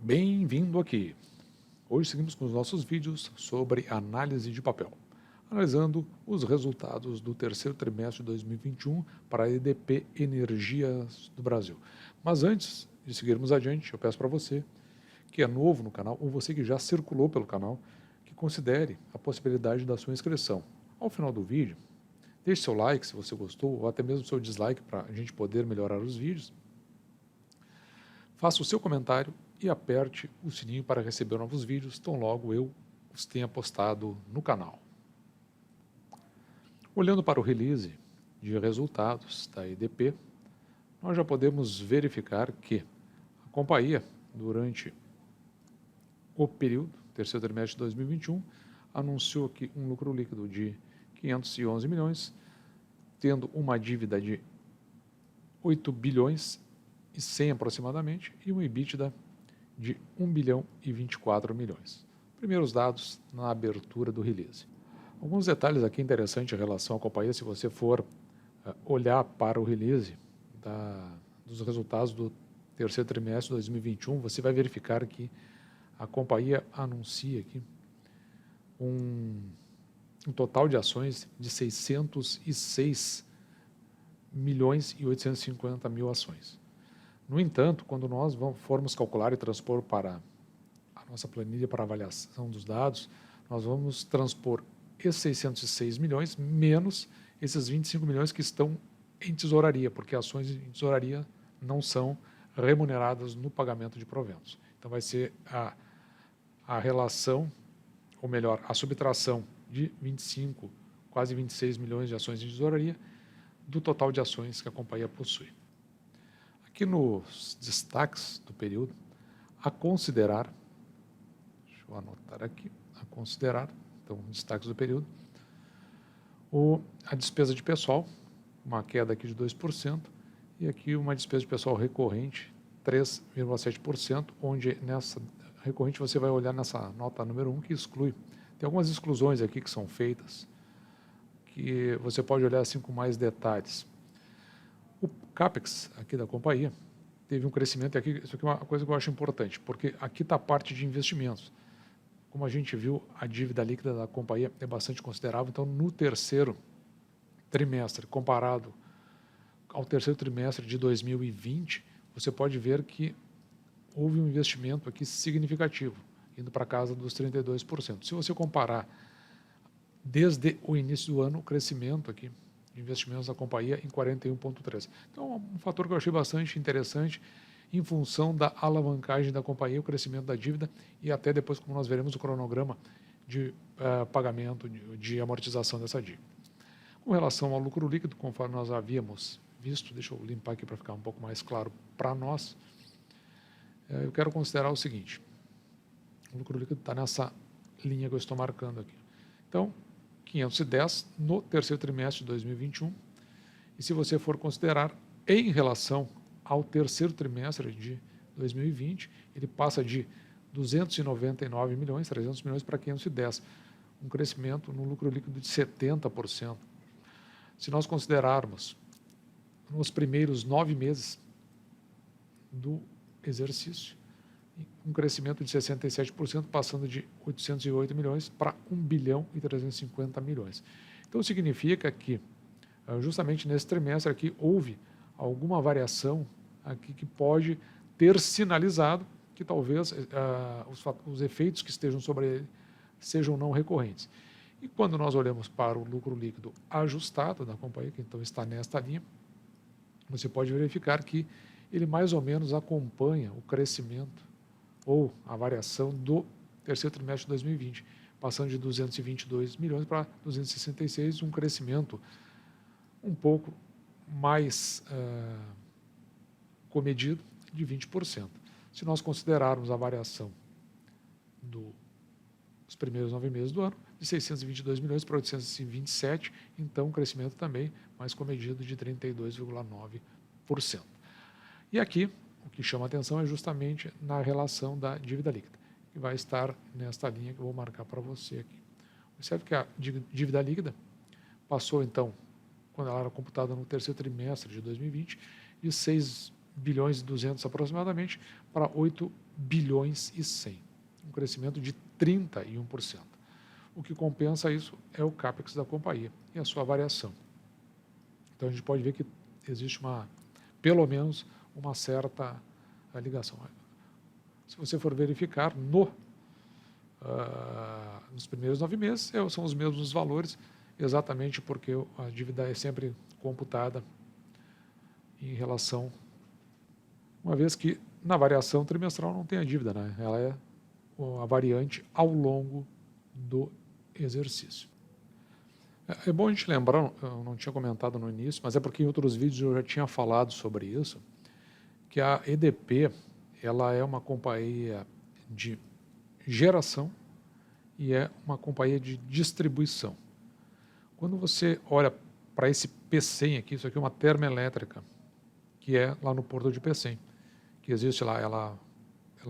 Bem-vindo aqui! Hoje seguimos com os nossos vídeos sobre análise de papel, analisando os resultados do terceiro trimestre de 2021 para a EDP Energias do Brasil. Mas antes de seguirmos adiante, eu peço para você que é novo no canal, ou você que já circulou pelo canal, que considere a possibilidade da sua inscrição. Ao final do vídeo, deixe seu like se você gostou, ou até mesmo seu dislike para a gente poder melhorar os vídeos. Faça o seu comentário e aperte o sininho para receber novos vídeos, tão logo eu os tenha postado no canal. Olhando para o release de resultados da EDP, nós já podemos verificar que a companhia, durante o período, terceiro trimestre de 2021, anunciou aqui um lucro líquido de 511 milhões, tendo uma dívida de 8 bilhões e 100 aproximadamente, e um EBITDA de 1 bilhão e 24 milhões. Primeiros dados na abertura do release. Alguns detalhes aqui interessantes em relação à companhia, se você for olhar para o release dos resultados do terceiro trimestre de 2021, você vai verificar que a companhia anuncia aqui um total de ações de 606 milhões e 850 mil ações. No entanto, quando nós formos calcular e transpor para a nossa planilha para avaliação dos dados, nós vamos transpor esses 606 milhões menos esses 25 milhões que estão em tesouraria, porque ações em tesouraria não são remuneradas no pagamento de proventos. Então vai ser a relação, ou melhor, a subtração de 25, quase 26 milhões de ações em tesouraria do total de ações que a companhia possui. Aqui nos destaques do período, a considerar, deixa eu anotar aqui, a considerar, então, destaques do período, a despesa de pessoal, uma queda aqui de 2%, e aqui uma despesa de pessoal recorrente, 3,7%, onde nessa recorrente você vai olhar nessa nota número 1 que exclui. Tem algumas exclusões aqui que são feitas, que você pode olhar assim com mais detalhes. O CAPEX aqui da companhia teve um crescimento, e aqui, isso aqui é uma coisa que eu acho importante, porque aqui está a parte de investimentos. Como a gente viu, a dívida líquida da companhia é bastante considerável, então no terceiro trimestre, comparado ao terceiro trimestre de 2020, você pode ver que houve um investimento aqui significativo, indo para casa dos 32%. Se você comparar desde o início do ano, o crescimento aqui de investimentos da companhia em 41,3%. Então, um fator que eu achei bastante interessante em função da alavancagem da companhia, o crescimento da dívida e até depois, como nós veremos, o cronograma de pagamento, de amortização dessa dívida. Com relação ao lucro líquido, conforme nós havíamos visto, deixa eu limpar aqui para ficar um pouco mais claro para nós, eu quero considerar o seguinte, o lucro líquido está nessa linha que eu estou marcando aqui. Então, 510 no terceiro trimestre de 2021, e se você for considerar em relação ao terceiro trimestre de 2020, ele passa de 299 milhões, 300 milhões para 510, um crescimento no lucro líquido de 70%. Se nós considerarmos nos primeiros 9 meses do exercício, um crescimento de 67%, passando de 808 milhões para 1 bilhão e 350 milhões. Então, significa que, justamente nesse trimestre aqui, houve alguma variação aqui que pode ter sinalizado que talvez os efeitos que estejam sobre ele sejam não recorrentes. E quando nós olhamos para o lucro líquido ajustado da companhia, que então está nesta linha, você pode verificar que ele mais ou menos acompanha o crescimento ou a variação do terceiro trimestre de 2020, passando de 222 milhões para 266, um crescimento um pouco mais comedido, de 20%. Se nós considerarmos a variação dos primeiros 9 meses do ano, de 622 milhões para 827, então um crescimento também mais comedido de 32,9%. E aqui, o que chama atenção é justamente na relação da dívida líquida, que vai estar nesta linha que eu vou marcar para você aqui. Observe que a dívida líquida passou, então, quando ela era computada no terceiro trimestre de 2020, de 6 bilhões e 200 aproximadamente para 8 bilhões e 100, um crescimento de 31%. O que compensa isso é o CAPEX da companhia e a sua variação. Então a gente pode ver que existe pelo menos uma certa ligação. Se você for verificar nos primeiros 9 meses, são os mesmos valores, exatamente porque a dívida é sempre computada em relação, uma vez que na variação trimestral não tem a dívida, né? Ela é a variante ao longo do exercício. É bom a gente lembrar, eu não tinha comentado no início, mas é porque em outros vídeos eu já tinha falado sobre isso, que a EDP ela é uma companhia de geração e é uma companhia de distribuição. Quando você olha para esse Pecém aqui, isso aqui é uma termoelétrica, que é lá no Porto de Pecém, que existe lá, ela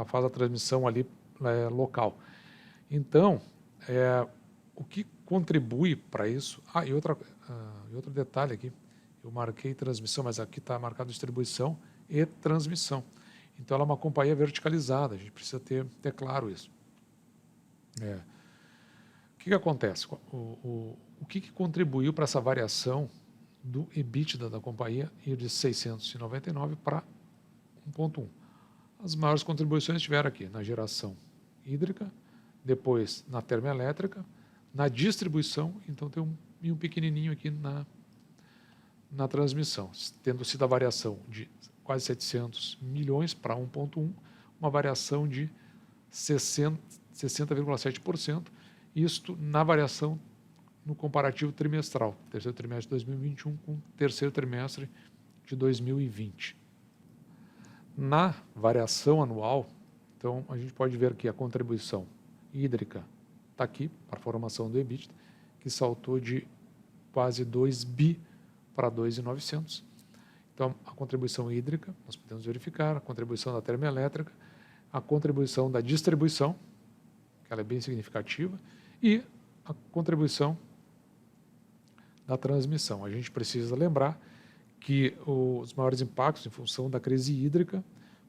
faz a transmissão ali local. Então, o que contribui para isso... E outro detalhe aqui, eu marquei transmissão, mas aqui está marcado distribuição e transmissão. Então, ela é uma companhia verticalizada, a gente precisa ter claro isso. O que acontece? O que contribuiu para essa variação do EBITDA da companhia ir de 699 para 1,1? As maiores contribuições estiveram aqui na geração hídrica, depois na termoelétrica, na distribuição, então tem um pequenininho aqui na transmissão, tendo sido a variação de quase 700 milhões para 1,1, uma variação de 60,7%, isto na variação no comparativo trimestral, terceiro trimestre de 2021 com terceiro trimestre de 2020. Na variação anual, então a gente pode ver que a contribuição hídrica está aqui, para a formação do EBITDA, que saltou de quase 2 bi para 2.900. Então, a contribuição hídrica, nós podemos verificar, a contribuição da termoelétrica, a contribuição da distribuição, que ela é bem significativa, e a contribuição da transmissão. A gente precisa lembrar que os maiores impactos em função da crise hídrica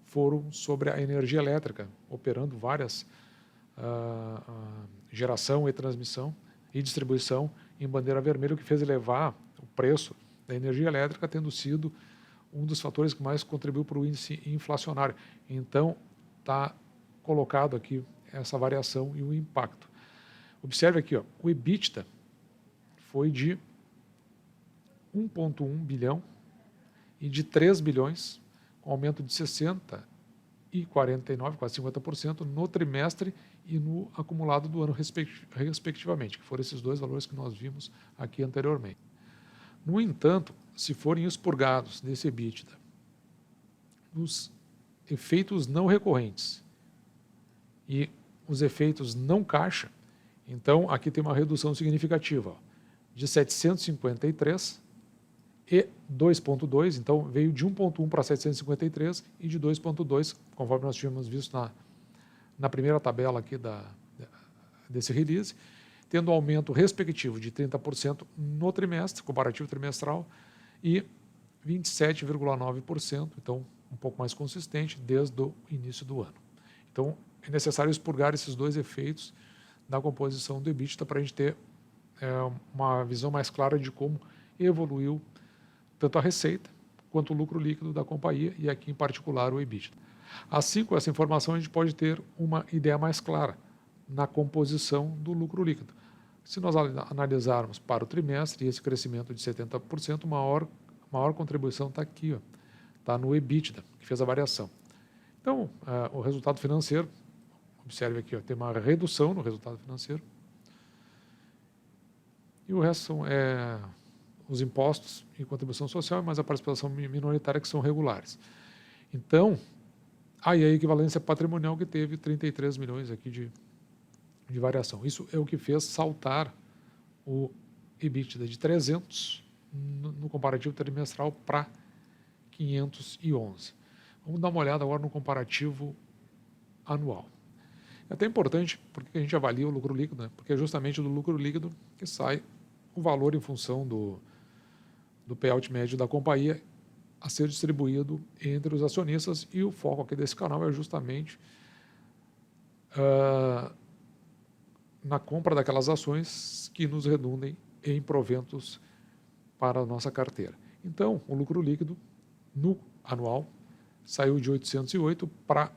foram sobre a energia elétrica, operando várias geração e transmissão e distribuição em bandeira vermelha, o que fez elevar o preço da energia elétrica, tendo sido um dos fatores que mais contribuiu para o índice inflacionário. Então, está colocado aqui essa variação e o impacto. Observe aqui, o EBITDA foi de 1,1 bilhão e de 3 bilhões, com aumento de 60 e 49, quase 50% no trimestre e no acumulado do ano, respectivamente, que foram esses dois valores que nós vimos aqui anteriormente. No entanto, se forem expurgados desse EBITDA os efeitos não recorrentes e os efeitos não caixa, então aqui tem uma redução significativa, de 753 e 2,2, então veio de 1,1 para 753 e de 2,2, conforme nós tínhamos visto na primeira tabela aqui desse release, tendo um aumento respectivo de 30% no trimestre, comparativo trimestral, e 27,9%, então um pouco mais consistente desde o início do ano. Então é necessário expurgar esses dois efeitos da composição do EBITDA para a gente ter uma visão mais clara de como evoluiu tanto a receita quanto o lucro líquido da companhia e aqui em particular o EBITDA. Assim, com essa informação, a gente pode ter uma ideia mais clara na composição do lucro líquido. Se nós analisarmos para o trimestre, esse crescimento de 70%, maior contribuição está aqui, está no EBITDA, que fez a variação. Então, o resultado financeiro, observe aqui, tem uma redução no resultado financeiro, e o resto são os impostos e contribuição social, mas a participação minoritária que são regulares. Então, aí a equivalência patrimonial que teve 33 milhões aqui de variação. Isso é o que fez saltar o EBITDA de 300 no comparativo trimestral para 511. Vamos dar uma olhada agora no comparativo anual. É até importante porque a gente avalia o lucro líquido, né? Porque é justamente do lucro líquido que sai o valor em função do payout médio da companhia a ser distribuído entre os acionistas, e o foco aqui desse canal é justamente na compra daquelas ações que nos redundem em proventos para a nossa carteira. Então, o lucro líquido no anual saiu de 808 para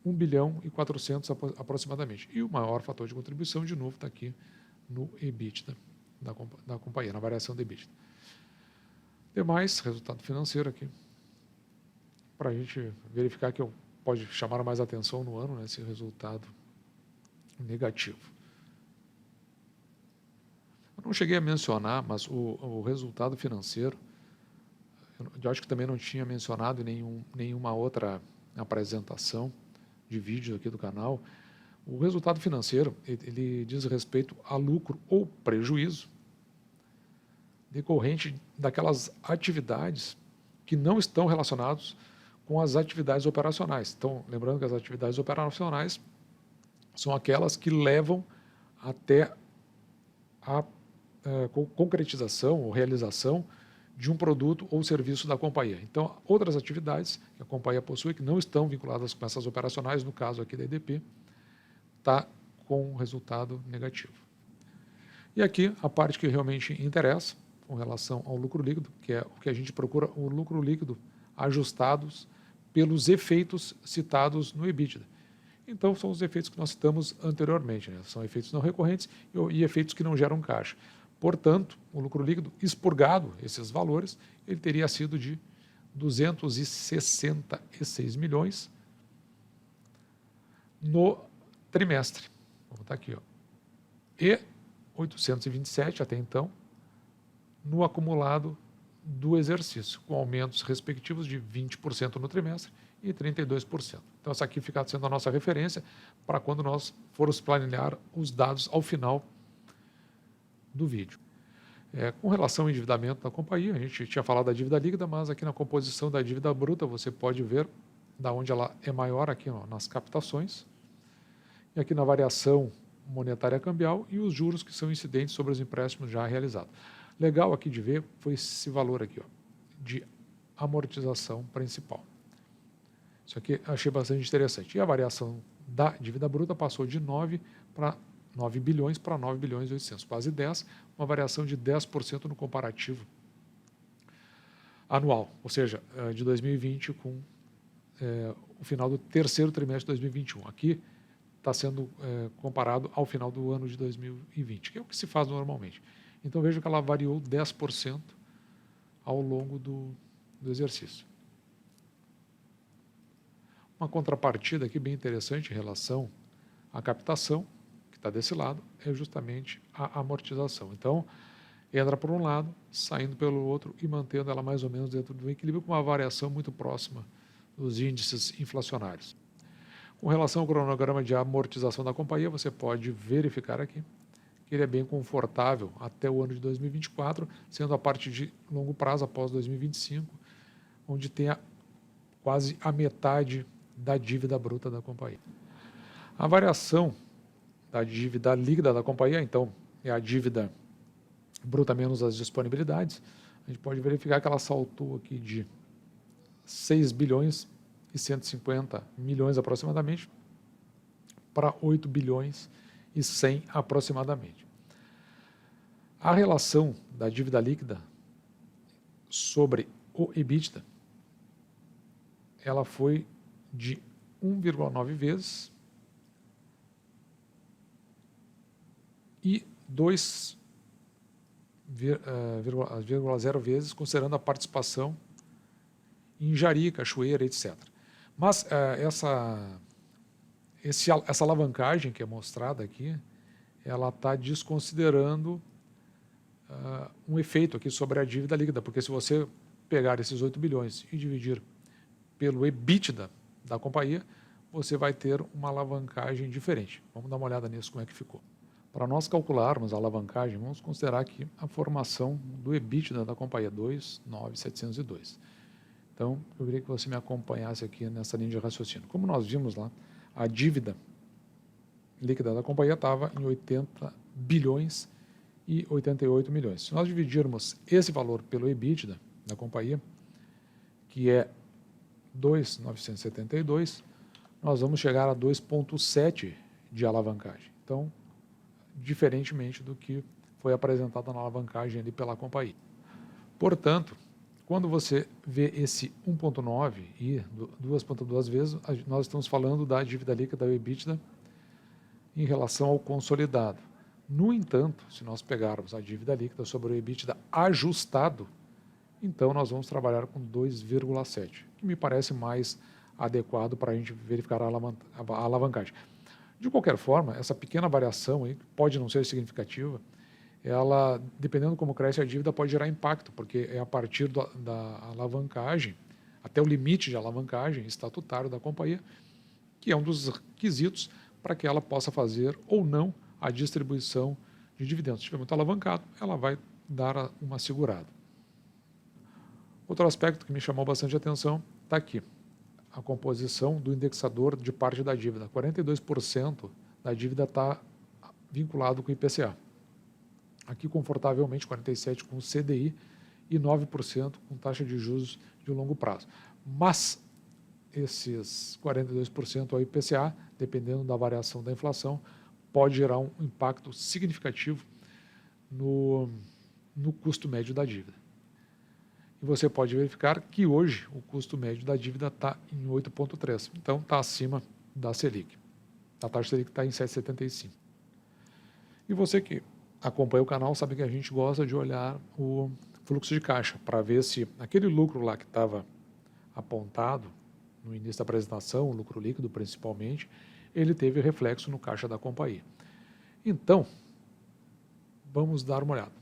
1 bilhão e 400 aproximadamente. E o maior fator de contribuição, de novo, está aqui no EBITDA da companhia, na variação do EBITDA. Demais, resultado financeiro aqui, para a gente verificar que pode chamar mais atenção no ano, né, esse resultado negativo. Eu não cheguei a mencionar, mas o resultado financeiro, eu acho que também não tinha mencionado em nenhuma outra apresentação de vídeo aqui do canal. O resultado financeiro, ele diz respeito a lucro ou prejuízo decorrente daquelas atividades que não estão relacionadas com as atividades operacionais. Então, lembrando que as atividades operacionais são aquelas que levam até a concretização ou realização de um produto ou serviço da companhia. Então, outras atividades que a companhia possui que não estão vinculadas com essas operacionais, no caso aqui da EDP, está com um resultado negativo. E aqui a parte que realmente interessa com relação ao lucro líquido, que é o que a gente procura, o lucro líquido ajustados pelos efeitos citados no EBITDA. Então, são os efeitos que nós citamos anteriormente, né? São efeitos não recorrentes e efeitos que não geram caixa. Portanto, o lucro líquido expurgado, esses valores, ele teria sido de 266 milhões no trimestre. Vamos botar aqui, ó. E 827 até então no acumulado do exercício, com aumentos respectivos de 20% no trimestre e 32%. Então, essa aqui fica sendo a nossa referência para quando nós formos planejar os dados ao final do vídeo. Com relação ao endividamento da companhia, a gente tinha falado da dívida líquida, mas aqui na composição da dívida bruta você pode ver da onde ela é maior aqui, ó, nas captações, e aqui na variação monetária cambial e os juros que são incidentes sobre os empréstimos já realizados. Legal aqui de ver foi esse valor aqui, ó, de amortização principal. Isso aqui achei bastante interessante. E a variação da dívida bruta passou de 9 bilhões para 9 bilhões e 800, quase 10, uma variação de 10% no comparativo anual, ou seja, de 2020 com o final do terceiro trimestre de 2021. Aqui está sendo comparado ao final do ano de 2020, que é o que se faz normalmente. Então, veja que ela variou 10% ao longo do exercício. Uma contrapartida aqui bem interessante em relação à captação, que está desse lado, é justamente a amortização. Então, entra por um lado, saindo pelo outro e mantendo ela mais ou menos dentro do equilíbrio, com uma variação muito próxima dos índices inflacionários. Com relação ao cronograma de amortização da companhia, você pode verificar aqui que ele é bem confortável até o ano de 2024, sendo a parte de longo prazo após 2025, onde tem quase a metade da dívida bruta da companhia. A variação da dívida líquida da companhia, então, é a dívida bruta menos as disponibilidades. A gente pode verificar que ela saltou aqui de 6 bilhões e 150 milhões aproximadamente para 8 bilhões e 100 aproximadamente. A relação da dívida líquida sobre o EBITDA, ela foi de 1,9 vezes e 2,0 vezes, considerando a participação em Jari, Cachoeira, etc. Mas essa alavancagem que é mostrada aqui, ela está desconsiderando um efeito aqui sobre a dívida líquida, porque se você pegar esses 8 bilhões e dividir pelo EBITDA da companhia, você vai ter uma alavancagem diferente. Vamos dar uma olhada nisso, como é que ficou. Para nós calcularmos a alavancagem, vamos considerar aqui a formação do EBITDA da companhia, 2.9.702. Então, eu queria que você me acompanhasse aqui nessa linha de raciocínio. Como nós vimos lá, a dívida líquida da companhia estava em 80 bilhões e 88 milhões. Se nós dividirmos esse valor pelo EBITDA da companhia, que é 2.972, nós vamos chegar a 2,7 de alavancagem. Então, diferentemente do que foi apresentado na alavancagem ali pela companhia. Portanto, quando você vê esse 1,9 e 2,2 vezes, nós estamos falando da dívida líquida do EBITDA em relação ao consolidado. No entanto, se nós pegarmos a dívida líquida sobre o EBITDA ajustado, então nós vamos trabalhar com 2,7, que me parece mais adequado para a gente verificar a alavancagem. De qualquer forma, essa pequena variação aí, pode não ser significativa, ela, dependendo como cresce a dívida, pode gerar impacto, porque é a partir da alavancagem, até o limite de alavancagem estatutário da companhia, que é um dos requisitos para que ela possa fazer ou não a distribuição de dividendos. Se estiver muito alavancado, ela vai dar uma segurada. Outro aspecto que me chamou bastante atenção está aqui, a composição do indexador de parte da dívida. 42% da dívida está vinculado com o IPCA. Aqui, confortavelmente, 47% com o CDI e 9% com taxa de juros de longo prazo. Mas esses 42% ao IPCA, dependendo da variação da inflação, pode gerar um impacto significativo no custo médio da dívida. E você pode verificar que hoje o custo médio da dívida está em 8,3. Então, está acima da Selic. A taxa Selic está em 7,75. E você que acompanha o canal sabe que a gente gosta de olhar o fluxo de caixa para ver se aquele lucro lá que estava apontado no início da apresentação, o lucro líquido principalmente, ele teve reflexo no caixa da companhia. Então, vamos dar uma olhada.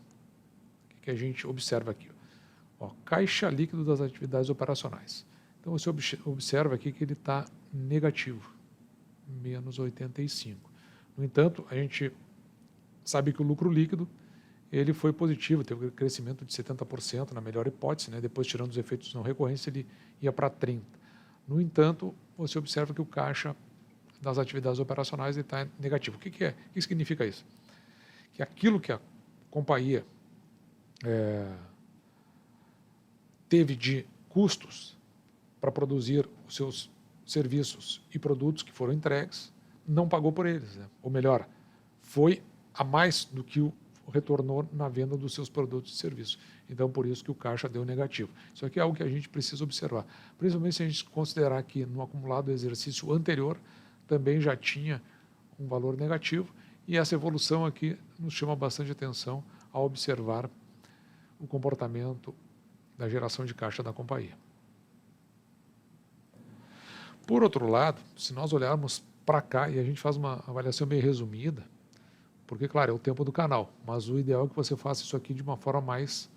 O que a gente observa aqui? Ó, caixa líquido das atividades operacionais. Então você observa aqui que ele está negativo, menos 85. No entanto, a gente sabe que o lucro líquido ele foi positivo, teve um crescimento de 70% na melhor hipótese, né? Depois tirando os efeitos não recorrentes ele ia para 30%. No entanto, você observa que o caixa das atividades operacionais está negativo. O que é? O que significa isso? Que aquilo que a companhia teve de custos para produzir os seus serviços e produtos que foram entregues, não pagou por eles, né? Ou melhor, foi a mais do que o retornou na venda dos seus produtos e serviços. Então, por isso que o caixa deu negativo. Isso aqui é algo que a gente precisa observar, principalmente se a gente considerar que no acumulado do exercício anterior também já tinha um valor negativo, e essa evolução aqui nos chama bastante atenção ao observar o comportamento da geração de caixa da companhia. Por outro lado, se nós olharmos para cá, e a gente faz uma avaliação bem resumida, porque, claro, é o tempo do canal, mas o ideal é que você faça isso aqui de uma forma mais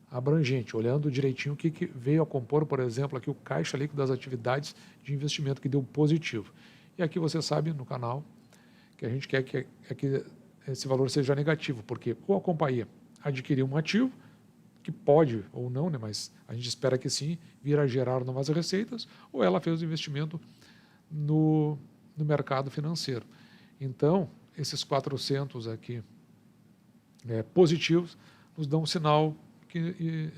abrangente, olhando direitinho o que veio a compor, por exemplo, aqui o caixa líquido das atividades de investimento que deu positivo. E aqui você sabe, no canal, que a gente quer que esse valor seja negativo, porque ou a companhia adquiriu um ativo, que pode ou não, né, mas a gente espera que sim, vir a gerar novas receitas, ou ela fez o investimento no mercado financeiro. Então, esses 400 aqui positivos nos dão um sinal que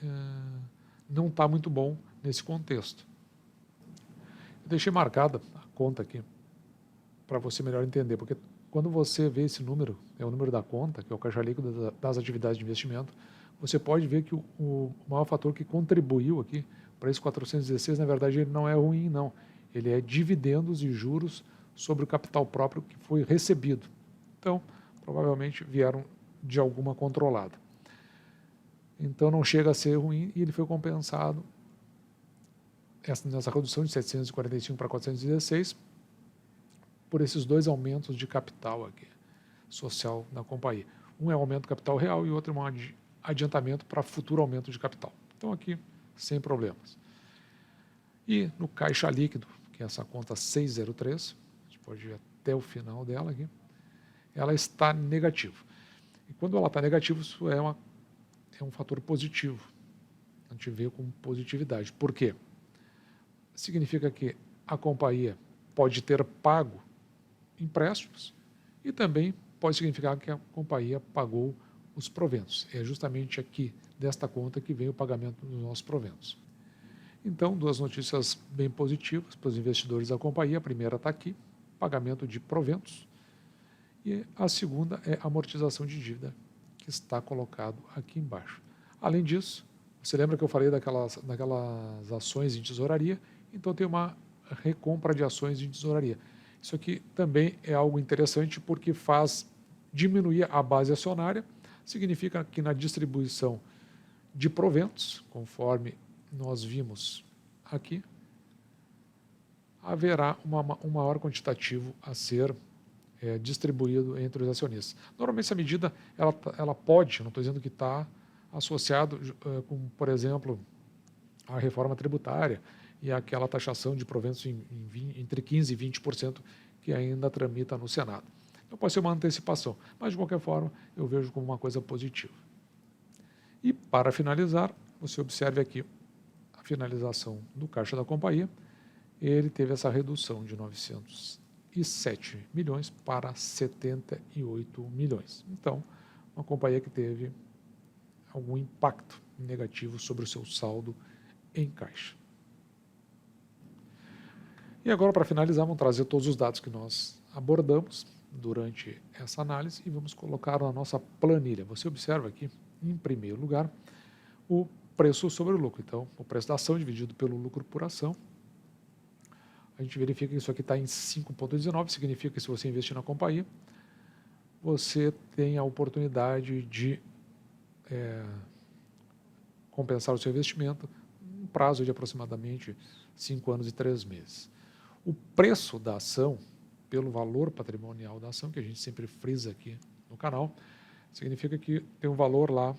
não está muito bom nesse contexto. Eu deixei marcada a conta aqui para você melhor entender, porque quando você vê esse número, é o número da conta, que é o caixa líquido das atividades de investimento, você pode ver que o maior fator que contribuiu aqui para esse 416, na verdade, ele não é ruim, não. Ele é dividendos e juros sobre o capital próprio que foi recebido. Então, provavelmente vieram de alguma controlada. Então, não chega a ser ruim e ele foi compensado nessa redução de 745 para 416 por esses dois aumentos de capital aqui, social da companhia. Um é o aumento do capital real e o outro é um adiantamento para futuro aumento de capital. Então, aqui, sem problemas. E no caixa líquido, que é essa conta 603, a gente pode ir até o final dela aqui, ela está negativa. E quando ela está negativa, isso é um fator positivo. A gente vê com positividade. Por quê? Significa que a companhia pode ter pago empréstimos e também pode significar que a companhia pagou os proventos. É justamente aqui desta conta que vem o pagamento dos nossos proventos. Então, duas notícias bem positivas para os investidores da companhia. A primeira está aqui, pagamento de proventos, e a segunda é amortização de dívida, que está colocado aqui embaixo. Além disso, você lembra que eu falei daquelas ações em tesouraria? Então tem uma recompra de ações em tesouraria. Isso aqui também é algo interessante porque faz diminuir a base acionária, significa que na distribuição de proventos, conforme nós vimos aqui, haverá um maior quantitativo a ser distribuído entre os acionistas. Normalmente essa medida ela pode, não estou dizendo que está associado com, por exemplo, a reforma tributária e aquela taxação de proventos entre 15% e 20% que ainda tramita no Senado. Então pode ser uma antecipação, mas de qualquer forma eu vejo como uma coisa positiva. E para finalizar, você observe aqui a finalização do caixa da companhia. Ele teve essa redução de 907 milhões para 78 milhões. Então, uma companhia que teve algum impacto negativo sobre o seu saldo em caixa. E agora, para finalizar, vamos trazer todos os dados que nós abordamos durante essa análise e vamos colocar na nossa planilha. Você observa aqui, em primeiro lugar, o preço sobre o lucro. Então, o preço da ação dividido pelo lucro por ação. A gente verifica que isso aqui está em 5,19, significa que se você investir na companhia, você tem a oportunidade de compensar o seu investimento em um prazo de aproximadamente 5 anos e 3 meses. O preço da ação, pelo valor patrimonial da ação, que a gente sempre frisa aqui no canal, significa que tem um valor lá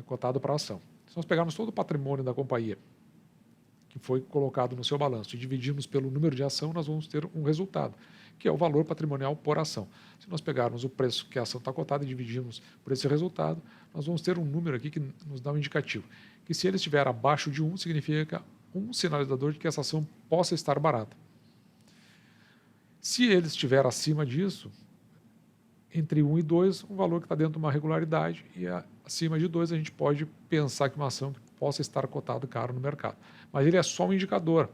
cotado para a ação. Se nós pegarmos todo o patrimônio da companhia, que foi colocado no seu balanço, e dividirmos pelo número de ação, nós vamos ter um resultado, que é o valor patrimonial por ação. Se nós pegarmos o preço que a ação está cotada e dividirmos por esse resultado, nós vamos ter um número aqui que nos dá um indicativo, que se ele estiver abaixo de 1, significa um sinalizador de que essa ação possa estar barata. Se ele estiver acima disso, entre 1 e 2, um valor que está dentro de uma regularidade, e acima de 2 a gente pode pensar que uma ação que possa estar cotada caro no mercado. Mas ele é só um indicador,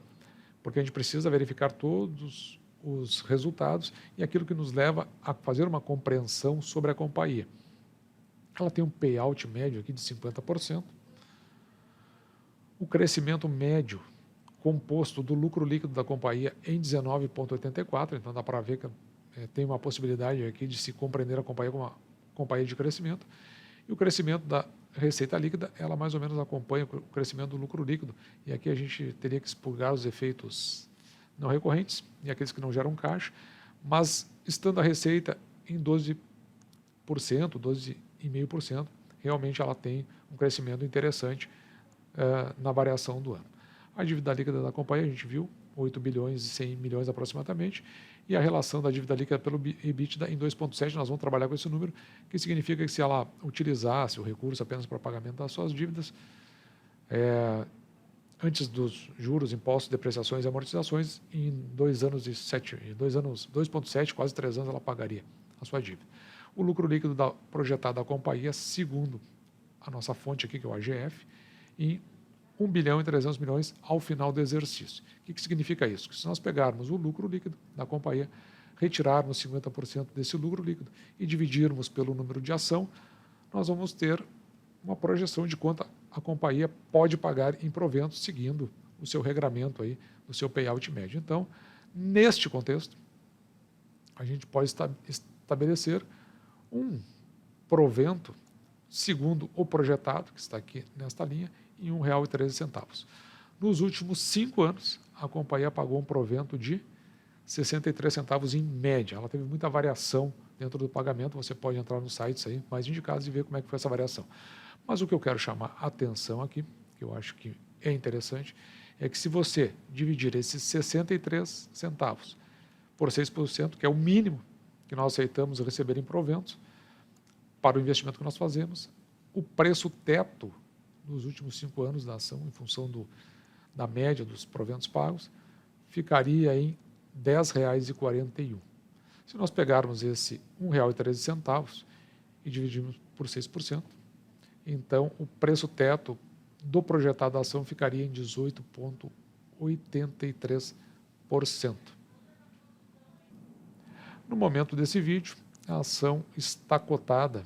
porque a gente precisa verificar todos os resultados e aquilo que nos leva a fazer uma compreensão sobre a companhia. Ela tem um payout médio aqui de 50%, o crescimento médio composto do lucro líquido da companhia em 19,84, então dá para ver que tem uma possibilidade aqui de se compreender a companhia como uma companhia de crescimento, e o crescimento da receita líquida, ela mais ou menos acompanha o crescimento do lucro líquido, e aqui a gente teria que expurgar os efeitos não recorrentes e aqueles que não geram caixa, mas estando a receita em 12%, 12,5%, realmente ela tem um crescimento interessante na variação do ano. A dívida líquida da companhia, a gente viu, 8 bilhões e 100 milhões aproximadamente, e a relação da dívida líquida pelo EBITDA em 2,7, nós vamos trabalhar com esse número, que significa que se ela utilizasse o recurso apenas para pagamento das suas dívidas, antes dos juros, impostos, depreciações e amortizações, em 2,7, quase 3 anos, ela pagaria a sua dívida. O lucro líquido projetado da companhia, segundo a nossa fonte aqui, que é o AGF, em 1 bilhão e 300 milhões ao final do exercício. O que significa isso? Que se nós pegarmos o lucro líquido da companhia, retirarmos 50% desse lucro líquido e dividirmos pelo número de ação, nós vamos ter uma projeção de quanto a companhia pode pagar em proventos, seguindo o seu regramento aí, o seu payout médio. Então, neste contexto, a gente pode estabelecer um provento segundo o projetado, que está aqui nesta linha, em R$ 1,13. Nos últimos 5 anos, a companhia pagou um provento de 63 centavos em média. Ela teve muita variação dentro do pagamento, você pode entrar nos sites aí mais indicados e ver como é que foi essa variação. Mas o que eu quero chamar a atenção aqui, que eu acho que é interessante, é que se você dividir esses 63 centavos por 6%, que é o mínimo que nós aceitamos receber em proventos, para o investimento que nós fazemos, o preço teto dos últimos 5 anos da ação, em função da média dos proventos pagos, ficaria em R$ 10,41. Se nós pegarmos esse R$ 1,13 e dividirmos por 6%, então o preço teto do projetado da ação ficaria em 18,83%. No momento desse vídeo, a ação está cotada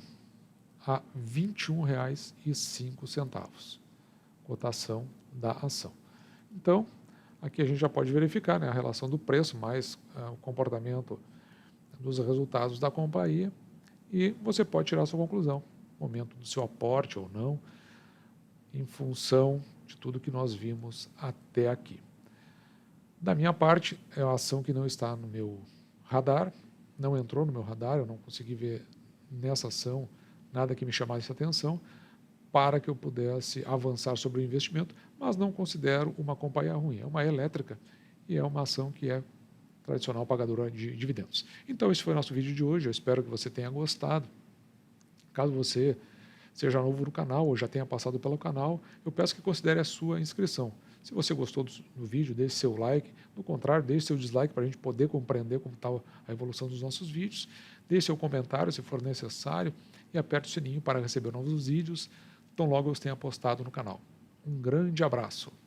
a R$ 21,05, cotação da ação. Então, aqui a gente já pode verificar, né, a relação do preço mais o comportamento dos resultados da companhia, e você pode tirar a sua conclusão, momento do seu aporte ou não, em função de tudo que nós vimos até aqui. Da minha parte, é uma ação que não está no meu radar, não entrou no meu radar, eu não consegui ver nessa ação nada que me chamasse atenção para que eu pudesse avançar sobre o investimento, mas não considero uma companhia ruim. É uma elétrica e é uma ação que é tradicional pagadora de dividendos. Então, esse foi o nosso vídeo de hoje. Eu espero que você tenha gostado. Caso você seja novo no canal ou já tenha passado pelo canal, eu peço que considere a sua inscrição. Se você gostou do vídeo, deixe seu like. Do contrário, deixe seu dislike para a gente poder compreender como está a evolução dos nossos vídeos. Deixe seu comentário se for necessário e aperte o sininho para receber novos vídeos tão logo eu os tenha postado no canal. Um grande abraço!